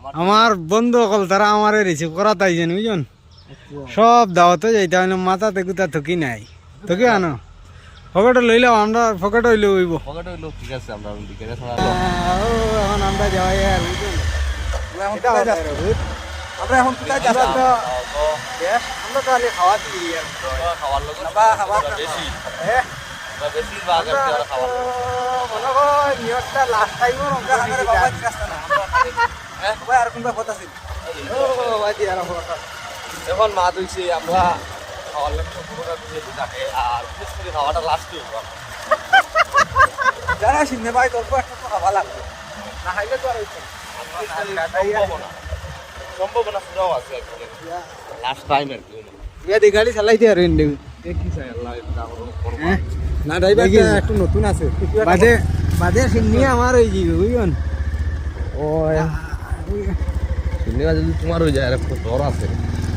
আমার বন্ধু অকল তারা আমারে রিসিভ করা তাই জানি বুঝুন সব দাওয়াতে যাইতে হয় না মাথাতে গুতা থকি নাই থকি আনো পকেটে লইলাম আমরা পকেটে হইলে হইব ঠিক আছে আমরা এখন আমরা যাওয়াই আর বুঝুন আমরা এখন কোথায় যাচ্ছি আমরা তো আগে খাওয়া দিই খাওয়ার লোক বেশি হ্যাঁ বেশিরভাগ খাওয়ার মনে হয় নিয়তটা লাস্ট টাইমও রঙা হাঙ্গারে বাবা রাস্তা না হ্যাঁ ভাই আর কোনটা কথা ছিল ও ভাই দি আর কথা এখন মা দুইছে আমরা খাওয়ার লোক সম্পূর্ণটা দিয়ে থাকে আর বিশেষ করে খাওয়াটা লাস্টে হইব যারা সিনে ভাই তোর একটা তো খাওয়া লাগবে না খাইলে তো আর হইছে সম্ভাবনা পুরাও আছে লাস্ট টাইম আর কি ইয়াদি গাড়ি চালাইতে আর ইন্ডি কি চাই আল্লাহ না ড্রাইভারটা একটু নতুন আছে বাদে বাদে সিন্নি আমার হয়ে যাবে বুঝুন ওই যদি তোমার হয়ে যায় আর একটু ডর আছে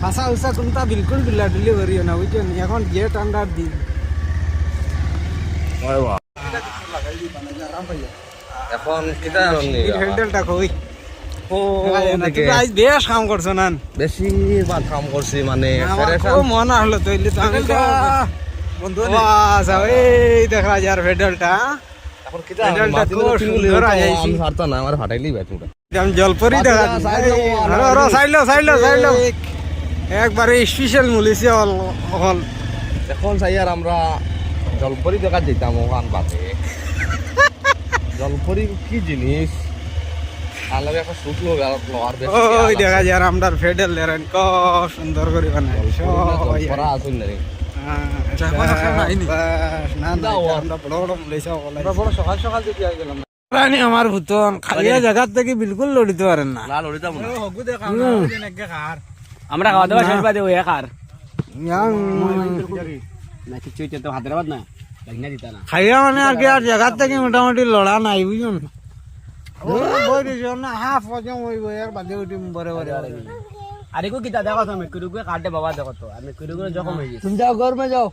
ফাঁসা উষা কোনটা বিলকুল বিল্লা ডুলি করিও না বুঝছেন এখন গেট আন্ডার দিন এখন এটা হ্যান্ডেলটা কই ও তুই আজ বেশ কাম করছো না বেশি বা কাম করছি মানে ও মনে হলো তৈলি তো আমি তো বন্ধু এই দেখা যার হ্যান্ডেলটা এখন কিটা হ্যান্ডেলটা খুব সুন্দর আইছি আমি পারতা না আমার ফাটাইলি ব্যাটুটা আমি জলপরি দেখা সাইলো সাইলো সাইলো একবারে স্পেশাল মুলিছে হল এখন চাই আর আমরা জলপরি দেখা যেতাম ওখান বাদে জলপরি কি জিনিস আলাদা একটা শুট লোহার বেশি ওই দেখা যার আমরার ফেডেল দেন ক সুন্দর করে বানাই করা আসুন না রে সকাল সকাল যদি আই গেলাম আমার ভূতন খালি জায়গার থেকে বিলকুল লড়িতে পারেন না লাল হয়ে যাব না আমরা খাওয়া দাওয়া শেষ বাদে ওই একার ইয়াং না কিছু তো হায়দ্রাবাদ না লাগনা দিতা না খাইয়া মানে আর কি আর জায়গার থেকে মোটামুটি লড়া নাই বুঝুন হাফ হজম হইব এর বাদে উঠিম বরে বরে আরে কো কিতা দেখো তুমি কুরুকে কাটে বাবা দেখো তো আমি কুরুকে জখম হয়ে গেছি তুমি যাও ঘর মে যাও